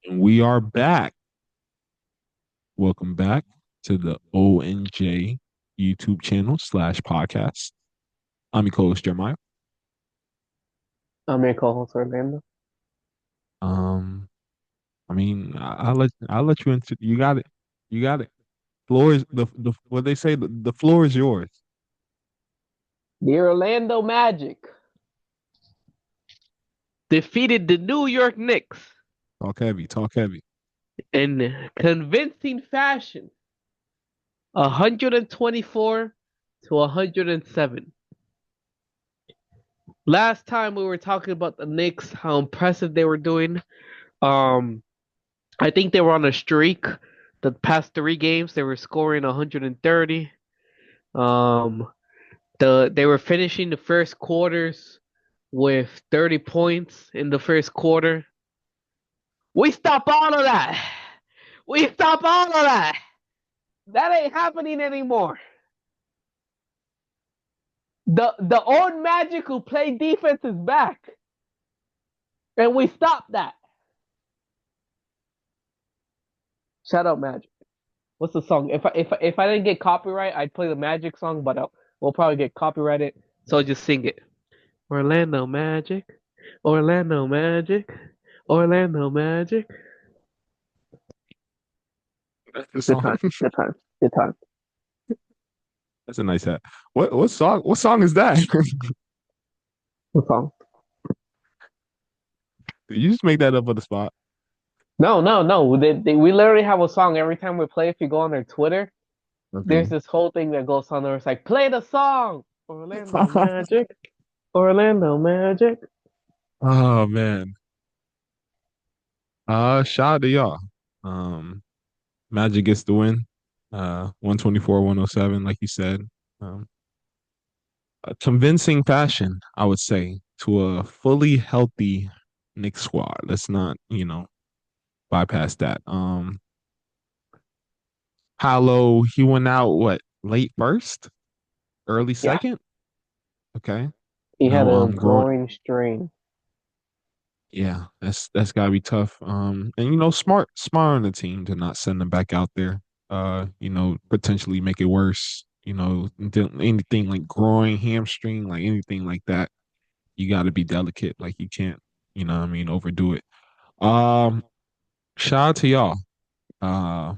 And we are back. Welcome back to the ONJ YouTube channel slash podcast. I'm your co-host Jeremiah. I'm your co-host Orlando. Um, I'll let you into you got it. You got it. Floor is the what they say, the floor is yours. The Orlando Magic defeated the New York Knicks Talk heavy, talk heavy. in convincing fashion, 124 to 107. Last time we were talking about the Knicks, how impressive they were doing. Um, I think they were on a streak. The past three games, they were scoring 130. Um, they were finishing the first quarters with 30 points in the first quarter. We stop all of that. We stop all of that. That ain't happening anymore. The old Magic who played defense is back, and we stop that. Shout out Magic. What's the song? If I didn't get copyright, I'd play the Magic song, but we'll probably get copyrighted, so I'll just sing it. Orlando Magic, Orlando Magic, Orlando Magic. That's the Good song. time, good time, good time. That's a nice hat. What song is that? Good song. Did you just make that up on the spot? No, no, no. We literally have a song every time we play. If you go on their Twitter, there's Okay. this whole thing that goes on there. It's like, play the song. Orlando Magic. Orlando Magic. Oh man. Shout out to y'all. Um, Magic gets the win. 124, 107, like you said. Um, a convincing fashion, I would say, to a fully healthy Knicks squad. Let's not, bypass that. Paolo, he went out what, late first, early Yeah, second? Okay. he had a Groin. groin strain. Yeah, that's gotta be tough. And smart on the team to not send them back out there. Potentially make it worse. Anything like groin, hamstring, like anything like that, you got to be delicate. Like you can't, overdo it. Um, Shout out to y'all. Uh,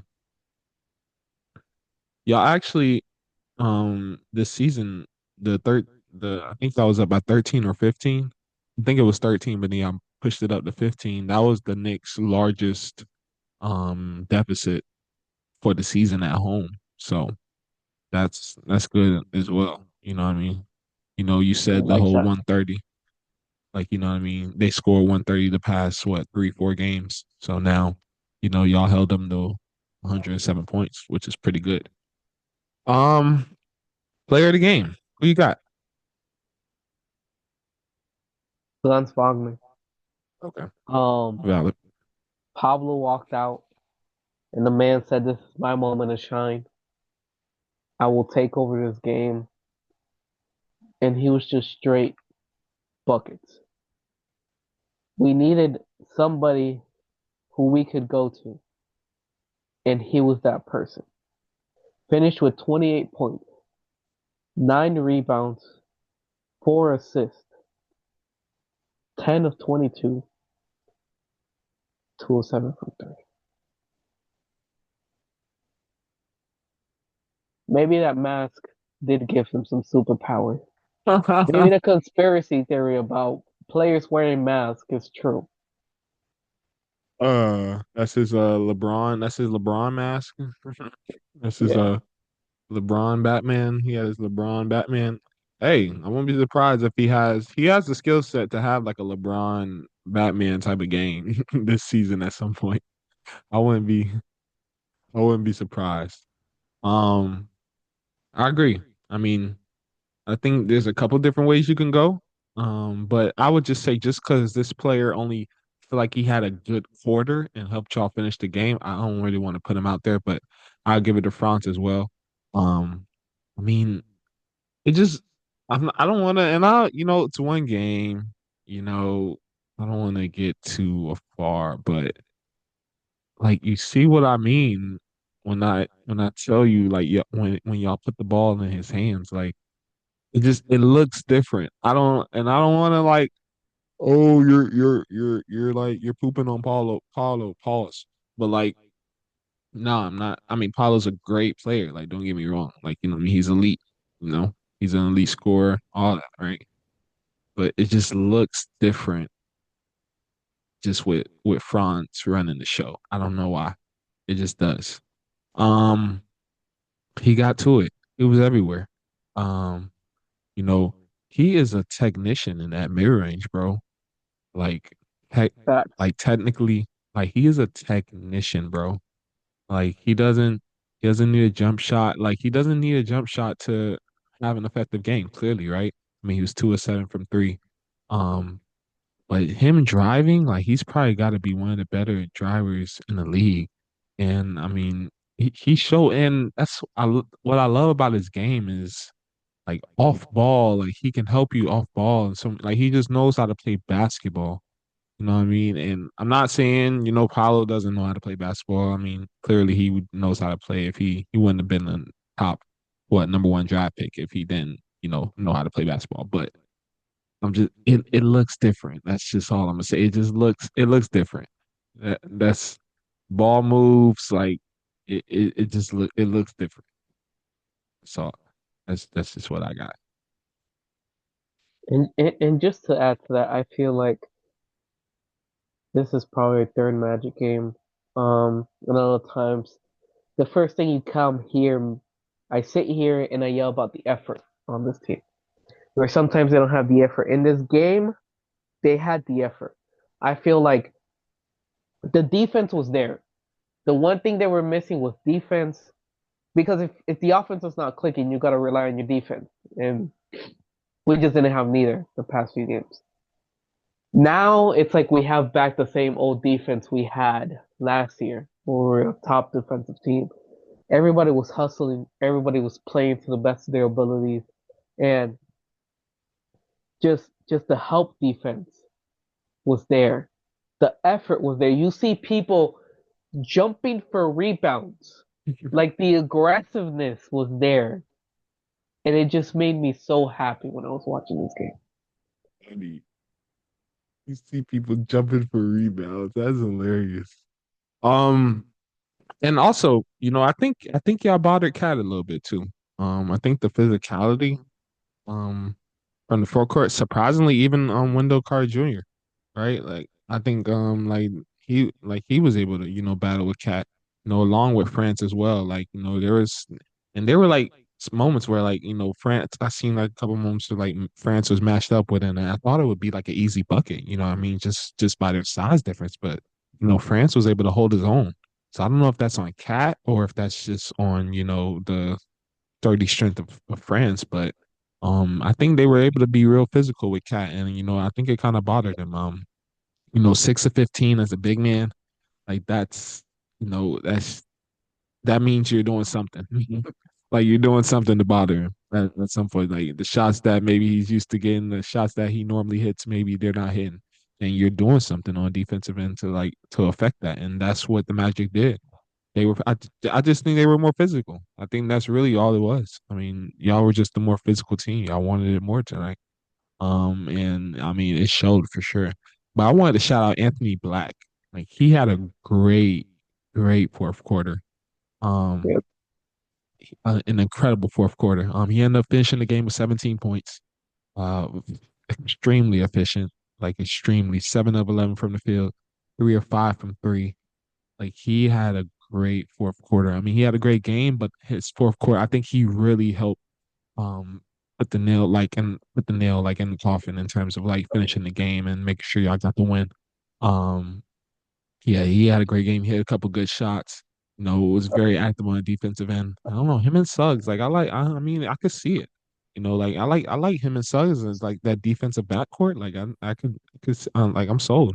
y'all actually, this season, I think that was about 13 or 15. I think it was 13, but then I pushed it up to 15. That was the Knicks' largest deficit for the season at home. So that's good as well. You know what I mean? You I said the like whole that. 130. Like, you know what I mean? They scored 130 the past what, 3, 4 games. So now, y'all held them to 107 points, which is pretty good. Um, Player of the game. Who you got? Franz Wagner. Okay. Um, Valid. Pablo walked out, and the man said, "This is my moment to shine. I will take over this game." And he was just straight buckets. We needed somebody who we could go to, and he was that person. Finished with 28 points, 9 rebounds, 4 assists, 10 of 22, 207 from 30. Maybe that mask did give him some superpower. Maybe the conspiracy theory about players wearing masks is true. That's his LeBron mask. That's his Yeah. LeBron Batman. He had his LeBron Batman. Hey, I won't be surprised if he has the skill set to have like a LeBron Batman type of game this season at some point. I wouldn't be I wouldn't be surprised. Um, I agree. I mean, I think there's a couple different ways you can go. But I would just say just because this player only feel like he had a good quarter and helped y'all finish the game, I don't really want to put him out there, but I'll give it to France as well. Um, I mean, it just I don't want to, and it's one game, you know, I don't want to get too far, but like you see what I mean when I tell you like when y'all put the ball in his hands, like it looks different. I don't want to like, oh, you're like you're pooping on Paulo, pause. But like, no, I'm not. I mean, Paulo's a great player. Like, don't get me wrong. Like, I mean, he's elite. You know, he's an elite scorer, all that, right? But it just looks different just with Franz running the show. I don't know why. It just does. Um, he got to it. It was everywhere. Um, you know, he is a technician in that mid range, bro. Like, tech, Facts. like technically, like he is a technician, bro. Like he doesn't need a jump shot. Like he doesn't need a jump shot to have an effective game, clearly, right? I mean, he was 2 of 7 from three. Um, but him driving, like he's probably got to be one of the better drivers in the league. And I mean, he showed, and what I love about his game is like off ball, like he can help you off ball, and some like he just knows how to play basketball. You know what I mean? And I'm not saying, Paolo doesn't know how to play basketball. I mean, clearly knows how to play. If he wouldn't have been the top, number one draft pick if he didn't, know how to play basketball. But it looks different. That's just all I'm gonna say. It looks different. That's ball moves, like it looks different. So that's just what I got. And just to add to that, I feel like this is probably a third Magic game. And a lot of times, the first thing you come here, I sit here and I yell about the effort on this team. Where sometimes they don't have the effort. In this game, they had the effort. I feel like the defense was there. The one thing they were missing was defense. Because if the offense was not clicking, you got to rely on your defense. And we just didn't have neither the past few games. Now it's like we have back the same old defense we had last year, where we were a top defensive team. Everybody was hustling, everybody was playing to the best of their abilities, and just the help defense was there. The effort was there. You see people jumping for rebounds. Like the aggressiveness was there. And it just made me so happy when I was watching this game. Funny. You see people jumping for rebounds. That's hilarious. Um, and also, I think y'all bothered Cat a little bit too. I think the physicality, um, from the forecourt, surprisingly, even Wendell Carter Jr., right? Like I think he was able to, battle with Cat, along with France as well. Like, there were like moments where like, France, I seen like a couple moments where like France was matched up with, and I thought it would be like an easy bucket, you know what I mean? Just by their size difference. But, France was able to hold his own. So I don't know if that's on Cat or if that's just on, the 30 strength of France, but I think they were able to be real physical with Cat, and I think it kind of bothered him. 6 of 15 as a big man, like that means you're doing something. Like you're doing something to bother him at some point. Like the shots that maybe he's used to getting, the shots that he normally hits, maybe they're not hitting, and you're doing something on defensive end to affect that, and that's what the Magic did. I just think they were more physical. I think that's really all it was. I mean, y'all were just the more physical team. Y'all wanted it more tonight. And I mean, it showed for sure. But I wanted to shout out Anthony Black. Like he had a great fourth quarter. Um, Yep. an incredible fourth quarter. He ended up finishing the game with 17 points. Uh, extremely efficient, like extremely 7 of 11 from the field, 3 of 5 from three. Like he had a great fourth quarter. I mean, he had a great game, but his fourth quarter, I think he really helped um put the nail like in the coffin in terms of like finishing the game and making sure y'all got the win. Um, yeah, he had a great game. He hit a couple good shots. Was very active on the defensive end. I don't know him and Suggs. Like I mean, I could see it. Like I like him and Suggs as like that defensive backcourt. Like like I'm sold.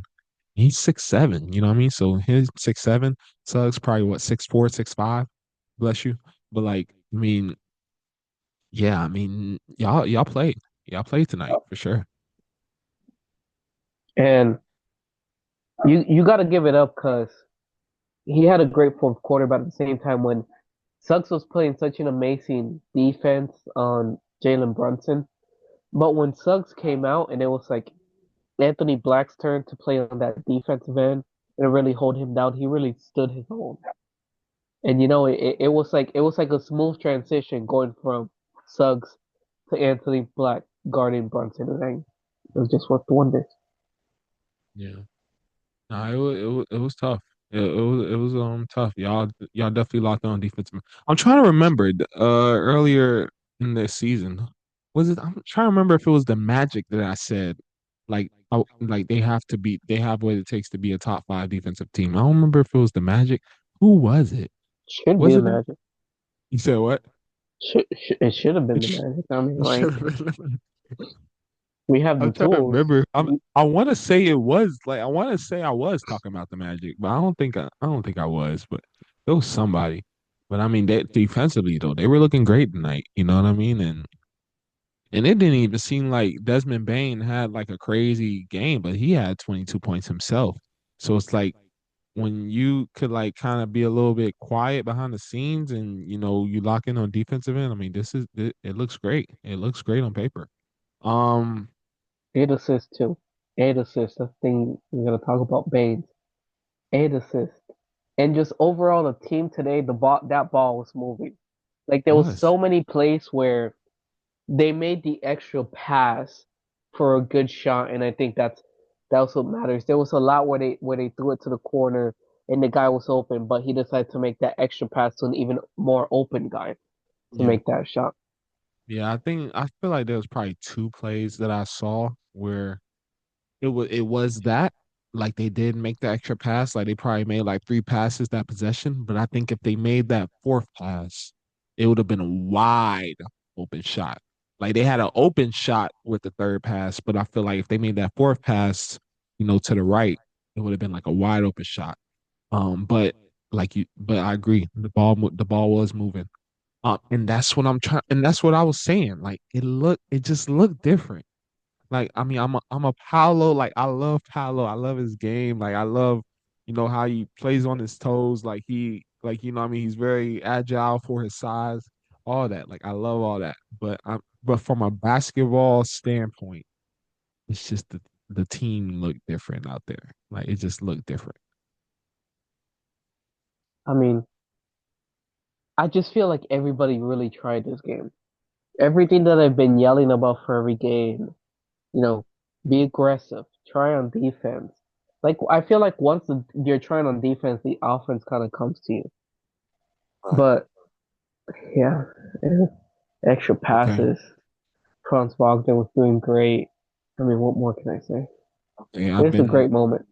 He's 6'7", you know what I mean? So his 6'7", Suggs probably what 6'4", 6'5", bless you. But like, I mean, yeah, I mean, y'all played tonight for sure. And you got to give it up because he had a great fourth quarter, but at the same time, when Suggs was playing such an amazing defense on Jalen Brunson, but when Suggs came out and it was like Anthony Black's turn to play on that defensive end and really hold him down, he really stood his own. And it was like a smooth transition going from Suggs to Anthony Black guarding Brunson, and it was just worked wonders. Yeah. Nah, it was tough. It was tough. Y'all definitely locked on defensive. I'm trying to remember earlier in this season. Was it? I'm trying to remember if it was the Magic that I said like they have what it takes to be a top five defensive team. I don't remember if it was the Magic. Who was it? Should be Was the it them? Magic. You said what? It should have been the Magic. I mean, It should like have been. we have the I'm trying to tools. remember. I want to say it was like I want to say I was talking about the Magic, but I don't think I was. But it was somebody. But I mean, they, defensively though, they were looking great tonight. You know what I mean? And it didn't even seem like Desmond Bain had like a crazy game, but he had 22 points himself. So it's like when you could like kind of be a little bit quiet behind the scenes and you lock in on defensive end. I mean, it looks great. It looks great on paper. Um, 8 assists too. 8 assists. That's the thing we're gonna talk about. Baines. 8 assists. And just overall, the team today, that ball was moving. Like there was was. so many plays where they made the extra pass for a good shot, and I think that's what matters. There was a lot where they threw it to the corner and the guy was open, but he decided to make that extra pass to an even more open guy to Yeah. make that shot. Yeah, I feel like there was probably two plays that I saw where it was that like they did make the extra pass, like they probably made like three passes that possession, but I think if they made that fourth pass, it would have been a wide open shot. Like they had an open shot with the third pass, but I feel like if they made that fourth pass, to the right, it would have been like a wide open shot. But I agree, the ball was moving. And that's what I'm trying, and that's what I was saying. Like it just looked different. Like I mean, I'm a Paolo. Like I love Paolo. I love his game. Like I love, how he plays on his toes. What I mean, he's very agile for his size. All that. Like I love all that. But from a basketball standpoint, it's just the team looked different out there. Like it just looked different. I mean, I just feel like everybody really tried this game. Everything that I've been yelling about for every game, you know, be aggressive, try on defense. Like I feel like once you're trying on defense, the offense kind of comes to you. Right. But yeah, eh, extra Okay. passes. Franz Wagner was doing great. I mean, what more can I say? Okay. I've It's a been great moment.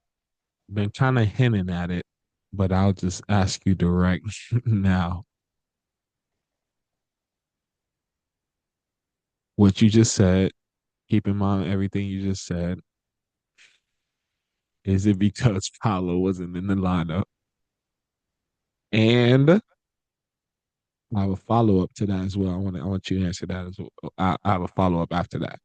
been kind of hinting at it, but I'll just ask you direct now. What you just said, keep in mind everything you just said. Is it because Paolo wasn't in the lineup? And I have a follow up to that as well. I want you to answer that as well. I have a follow up after that.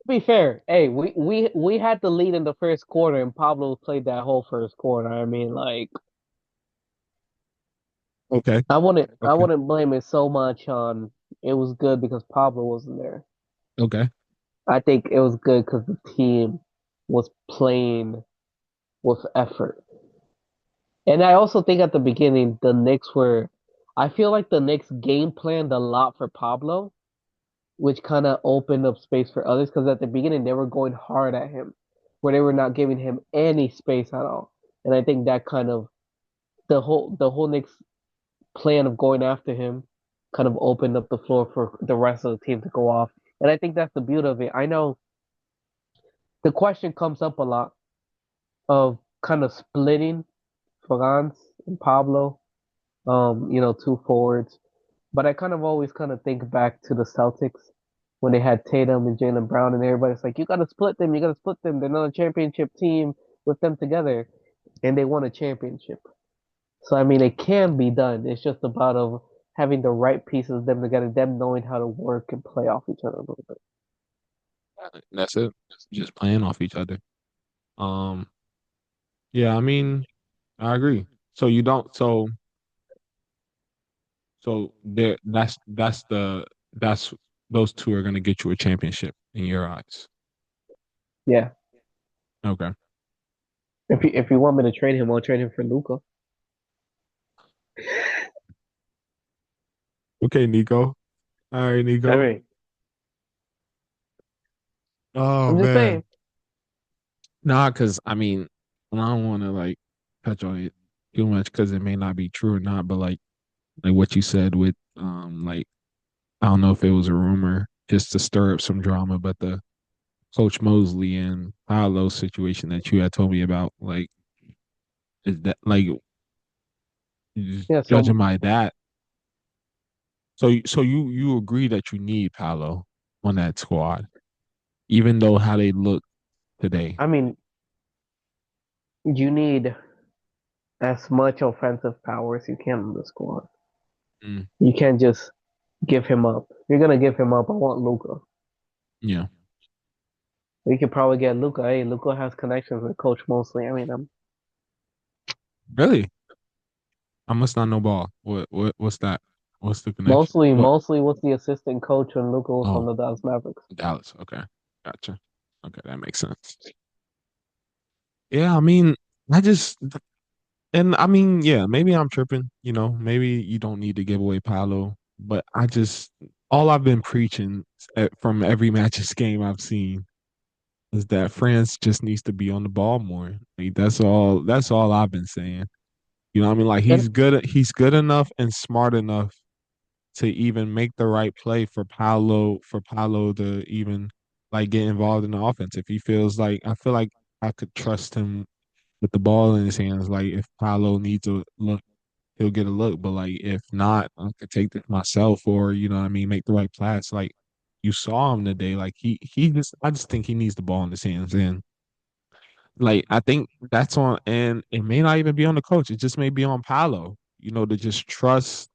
To be fair, hey, we had the lead in the first quarter, and Pablo played that whole first quarter. I mean, like, Okay. I wouldn't I Okay. wouldn't blame it so much on it was good because Pablo wasn't there. Okay. I think it was good because the team was playing with effort. And I also think at the beginning the Knicks were I feel like the Knicks game planned a lot for Pablo, which kind of opened up space for others because at the beginning they were going hard at him, where they were not giving him any space at all. And I think that kind of the whole Knicks plan of going after him kind of opened up the floor for the rest of the team to go off. And I think that's the beauty of it. I know the question comes up a lot of kind of splitting Franz and Pablo, two forwards. But I kind of always kind of think back to the Celtics when they had Tatum and Jalen Brown, and everybody's like, you got to split them, you got to split them. They're not a championship team with them together, and they won a championship. So I mean, it can be done. It's just about of having the right pieces of them together, them knowing how to work and play off each other a little bit. That's it. Just playing off each other. Um, yeah, I mean, I agree. So you don't. So there. That's those two are gonna get you a championship in your eyes. Yeah. Okay. If you want me to trade him, I'll trade him for Luca. Okay, Nico. All right, I Nico. mean, Oh I'm just man. saying. Nah, because I mean, I don't want to like touch on it too much because it may not be true or not. But like what you said with like I don't know if it was a rumor just to stir up some drama, but the Coach Mosley and Paolo situation that you had told me about, like, is that like Yeah. judging So by that? So you agree that you need Paolo on that squad, even though how they look today. I mean, you need as much offensive power as you can on the squad. Mm, You can't just give him up. If you're gonna give him up, I want Luca. yeah, We could probably get Luca. Hey, Luca has connections with Coach Mosley. I mean, I'm really. I must not know ball. What's that? What's the connection? mostly What? mostly was the assistant coach when Luca was on Oh, the Dallas Mavericks. Dallas. Okay, gotcha. Okay, that makes sense. Yeah, I mean, I just and I mean, yeah, maybe I'm tripping. Maybe you don't need to give away Paolo, but I just all I've been preaching from every matches game I've seen is that France just needs to be on the ball more. Like that's all. That's all I've been saying. You know what I mean? Like And he's good. He's good enough and smart enough to even make the right play for Paolo to even like get involved in the offense. If he feels like I feel like I could trust him with the ball in his hands. Like if Paolo needs a look, he'll get a look. But like if not, I could take this myself or what I mean, make the right pass. Like you saw him today. Like he just I just think he needs the ball in his hands. And like I think that's on and it may not even be on the coach. It just may be on Paolo, to just trust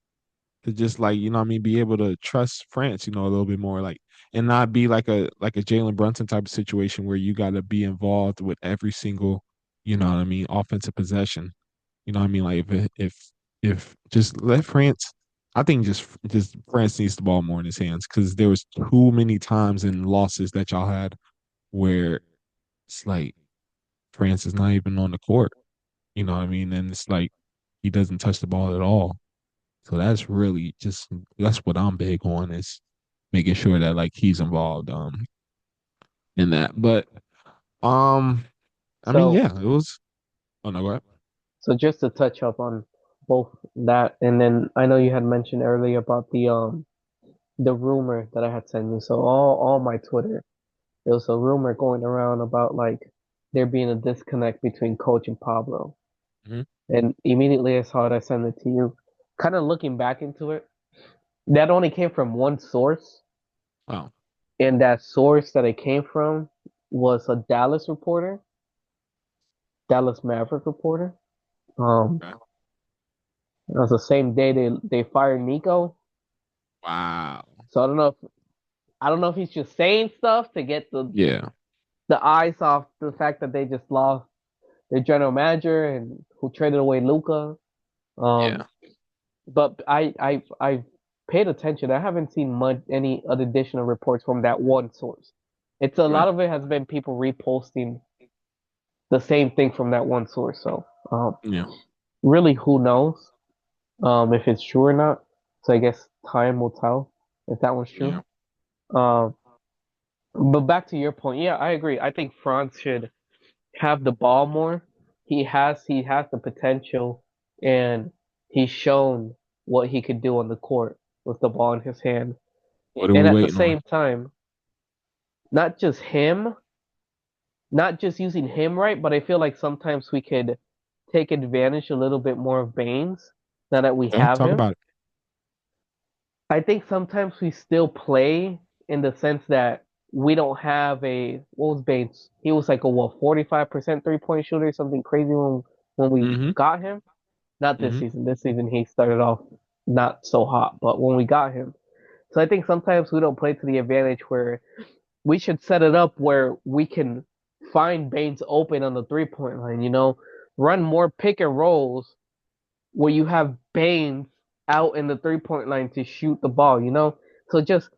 to just like what I mean be able to trust France a little bit more like and not be like a Jalen Brunson type of situation where you got to be involved with every single what I mean offensive possession. What I mean like if just let France. I think just France needs the ball more in his hands because there was too many times in losses that y'all had where it's like France is not even on the court. You know what I mean? And it's like he doesn't touch the ball at all. So that's what I'm big on is making sure that like he's involved in that. But um I mean so yeah, it was oh no, go ahead. so just to touch up on both that and then I know you had mentioned earlier about the rumor that I had sent you. So all my Twitter, there was a rumor going around about like there being a disconnect between Coach and Pablo. Hmm. And immediately I saw it, I sent it to you. Kind of looking back into it, that only came from one source, Oh, and that source that it came from was a Dallas reporter, Dallas Maverick reporter. Um, okay. it was the same day they fired Nico. Wow. So I don't know if he's just saying stuff to get Yeah. the eyes off the fact that they just lost their general manager and who traded away Luca. Um, Yeah. but I paid attention. I haven't seen much any other additional reports from that one source. It's a lot Right. of it has been people reposting the same thing from that one source. So Yeah. really, who knows if it's true or not? So I guess time will tell if that was true. Yeah. Um, but back to your point, yeah, I agree. I think Franz should have the ball more. He has the potential, and he's shown what he could do on the court with the ball in his hand. What are And we at the waiting on? same time, not just him, not just using him right, but I feel like sometimes we could take advantage a little bit more of Baines now that we Okay, have talk him. about it. I think sometimes we still play in the sense that we don't have a what was Baines? He was like a what 45% 3-point shooter, something crazy when we Mm-hmm. got him. Not this Mm-hmm. season. This season he started off not so hot, but when we got him. So I think sometimes we don't play to the advantage where we should set it up where we can find Baines open on the 3 point line, run more pick and rolls where you have Baines out in the 3 point line to shoot the ball, So just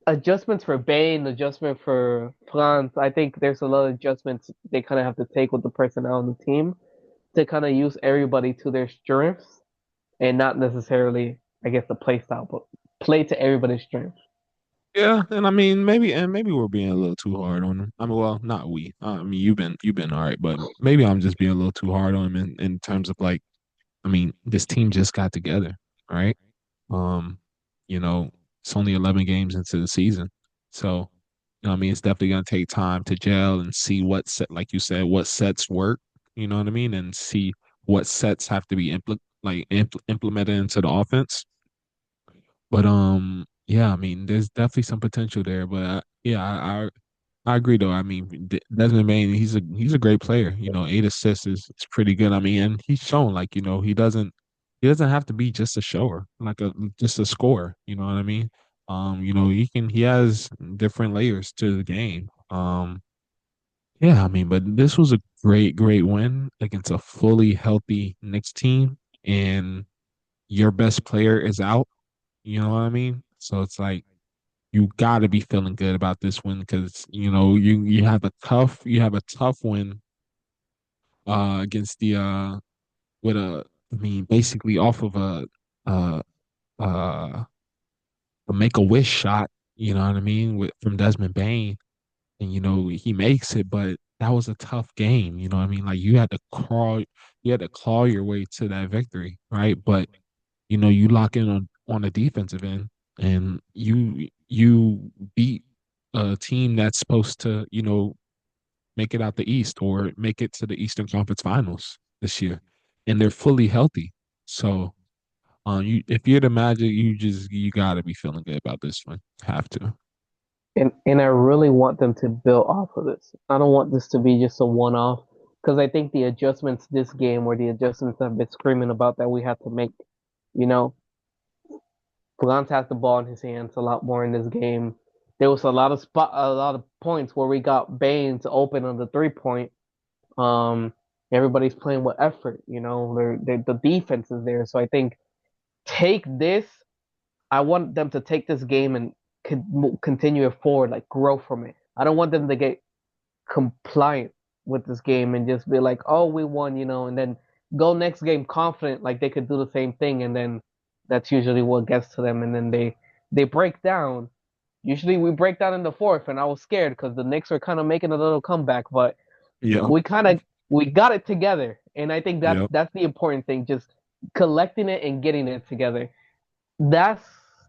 adjustments for Bane, adjustment for Franz. I think there's a lot of adjustments they kind of have to take with the personnel on the team to kind of use everybody to their strengths and not necessarily, I guess, the play style, but play to everybody's strengths. Yeah, and maybe we're being a little too hard on him. I mean, well, not we. I mean, you've been all right, but maybe I'm just being a little too hard on him in terms of like, I mean, this team just got together, right? Um, you know, it's only 11 games into the season, so I mean, it's definitely gonna take time to gel and see what set, like you said, what sets work. You know what I mean, and see what sets have to be implemented into the offense. But yeah, I mean, there's definitely some potential there. But yeah, I agree though. I mean, Desmond Bain, he's a great player. 8 assists is pretty good. I mean, and he's shown like he doesn't have to be just a shower, like a just a scorer. You know what I mean? He has different layers to the game. Yeah, I mean, but this was a great win against a fully healthy Knicks team, and your best player is out. You know what I mean? So it's like you got to be feeling good about this win because you have a tough win against the with I mean basically off of uh uh a make a wish shot. You know what I mean from Desmond Bain, and he makes it, but that was a tough game. You know what I mean? Like you had to claw your way to that victory, right? But you lock in on the defensive end, and you beat a team that's supposed to, make it out the East or make it to the Eastern Conference Finals this year, and they're fully healthy. So, if you're the Magic, you gotta be feeling good about this one. Have to. And I really want them to build off of this. I don't want this to be just a one off because I think the adjustments this game or the adjustments I've been screaming about that we have to make, you know, Gallant has the ball in his hands a lot more in this game. There was a lot of points where we got Baines open on the 3 point. Um, Everybody's playing with effort. The defense is there. So I think take this. I want them to take this game and continue it forward, like grow from it. I don't want them to get compliant with this game and just be like, oh, we won, and then go next game confident like they could do the same thing, and then that's usually what gets to them, and then they break down. Usually we break down in the fourth, and I was scared because the Knicks were kind of making a little comeback, but Yep. we kind of we got it together, and I think that's Yep. that's the important thing, just collecting it and getting it together. That's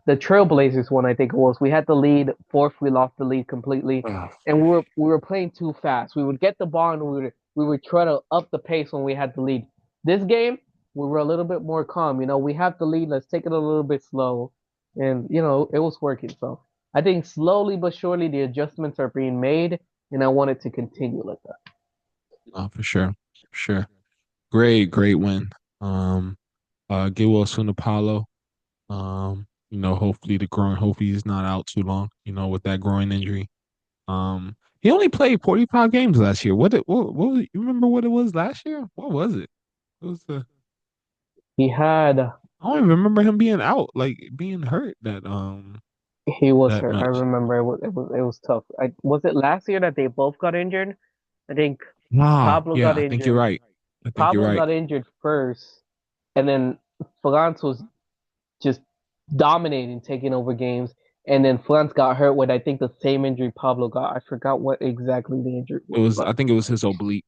the Trailblazers one. I think it was. We had the lead. Fourth, we lost the lead completely, Ah, and we were playing too fast. We would get the ball and we would try to up the pace when we had the lead. This game, we were a little bit more calm. We have the lead. Let's take it a little bit slow, and it was working. So I think slowly but surely the adjustments are being made, and I want it to continue like that. for sure. For sure. Great win. Get well soon to Paulo. Hopefully hopefully he's not out too long, with that groin injury. He only played 45 games last year. What was you remember what it was last year? What was it? It was He had I don't even remember him being out, like being hurt he was that hurt. I much. remember it was tough. Was it last year that they both got injured? I think Ah, Pablo yeah, got I think you're injured. right. I think you're Pablo right. got injured first, and then Franz was just dominating, taking over games. And then Franz got hurt with I think the same injury Pablo got. I forgot what exactly the injury was, I but think it was his oblique.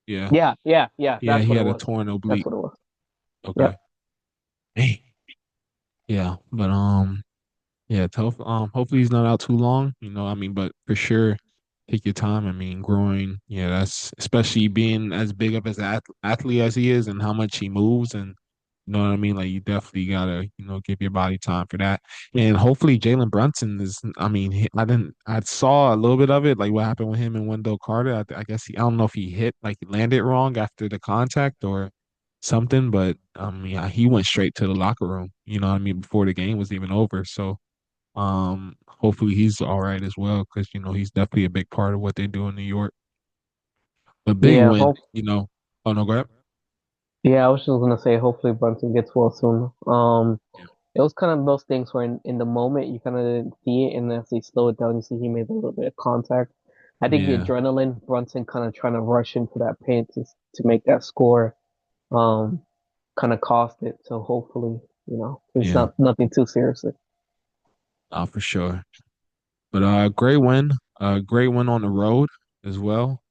Yeah. yeah, yeah, yeah. Yeah, That's he what it had a was. torn That's oblique. what it was. Okay. Yep. Hey. Yeah, but yeah, tough. Hopefully he's not out too long. I mean, but for sure, take your time. I mean, growing. Yeah, that's especially being as big of as athlete as he is, and how much he moves, and you know what I mean. Like you definitely gotta, give your body time for that. And hopefully Jalen Brunson is. I mean, I saw a little bit of it, like what happened with him and Wendell Carter. I guess I don't know if he hit, like he landed wrong after the contact or something, but yeah, he went straight to the locker room. You know what I mean, before the game was even over. So, hopefully he's all right as well because he's definitely a big part of what they do in New York. A big Yeah, win, hope. Oh no, go ahead. Yeah, I was just gonna say, hopefully Brunson gets well soon. Yeah, It was kind of those things where in the moment you kind of didn't see it, and as they slow it down, you see he made a little bit of contact. I think the yeah, adrenaline, Brunson kind of trying to rush into that paint to make that score, um, kind of cost it. So hopefully, it's yeah. not nothing too serious. For sure. But great win. Great win on the road as well.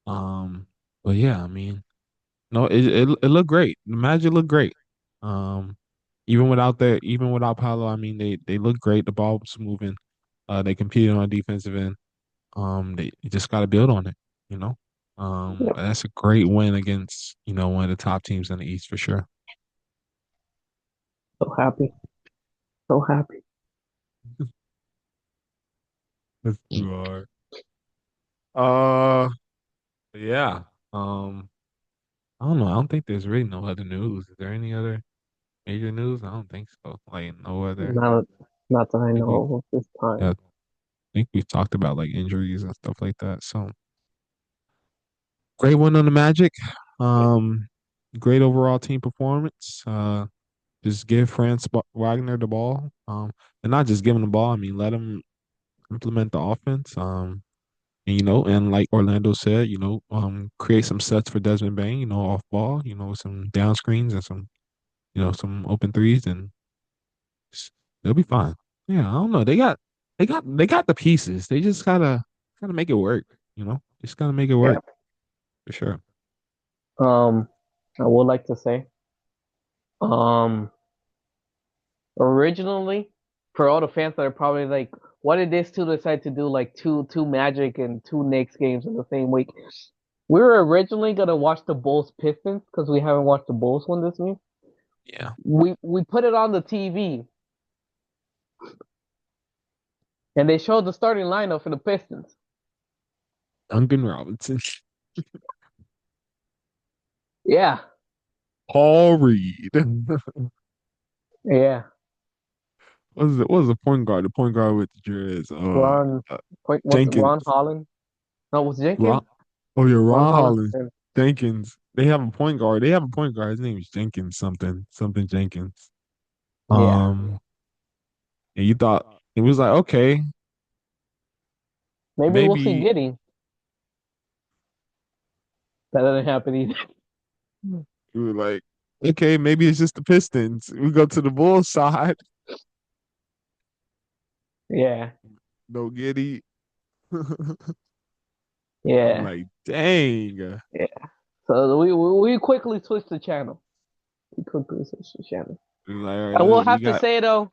Um, but yeah, I mean, no, it looked great. The Magic looked great. Um, even without Paolo, I mean, they looked great. The ball was moving. They competed on the defensive end. They you just got to build on it, you know. Yeah, But that's a great win against one of the top teams in the East for sure. so happy, so happy. Yes, you are. Uh, yeah. Um, I don't know. I don't think there's really no other news. Is there any other major news? I don't think so. Like no other. Not not that I I think we know of this yeah, time. I think we've talked about like injuries and stuff like that. So great win on the Magic. Um, great overall team performance. Just give Wagner the ball. And not just give him the ball. I mean, let him implement the offense. And like Orlando said, create some sets for Desmond Bain. Off ball. Some down screens and some open threes, and they'll be fine. Yeah, I don't know. They got the pieces. They just gotta make it work. Just gotta make it Yeah. work for sure. Um, I would like to say, um, originally, for all the fans that are probably like, why did this two decide to do like two Magic and two Knicks games in the same week? We were originally gonna watch the Bulls Pistons because we haven't watched the Bulls one this week. Yeah, We put it on the TV and they showed the starting lineup for the Pistons. Duncan Robinson, Yeah, Paul Reed. yeah. What was the point guard? The point guard with the dreads. Ron, what's it? Jenkins. Ron Holland? No, was Ron. Jenkins? Oh yeah, Ron Ron Holland. Hollins. Jenkins. They have a point guard. They have a point guard. His name is Jenkins something Jenkins. Yeah, Um, and you thought it was like okay, maybe we'll see maybe Giddy. That didn't happen either. you were like, okay, maybe it's just the Pistons. We go to the Bulls side. Yeah, No Giddy. I'm yeah, like, dang. yeah. So we quickly switched the channel. We quickly switched the channel. Like, all right, I will we have to got. say though,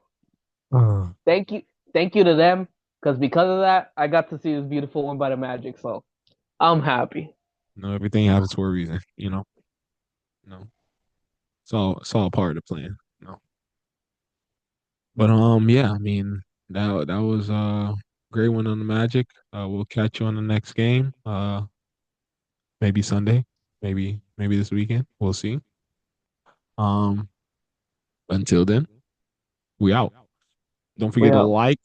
thank you, thank you to them, because of that, I got to see this beautiful one by the Magic. So I'm happy. Everything happens for a reason. No, it's all part of the plan. But yeah, I mean that was great one on the Magic. We'll catch you on the next game. Maybe Sunday, maybe this weekend. We'll see. Um, until then, we out. Don't We forget to out. like,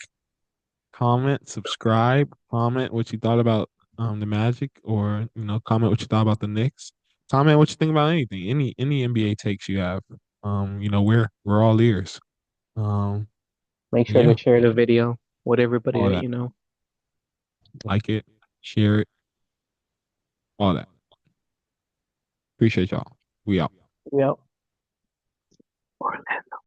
comment, subscribe, comment what you thought about the Magic, or comment what you thought about the Knicks. Comment what you think about anything, any NBA takes you have. We're all ears. Um, Make sure to yeah, share the video with everybody all that that. you know. Like it, share it, all that. Appreciate y'all. We out. We out.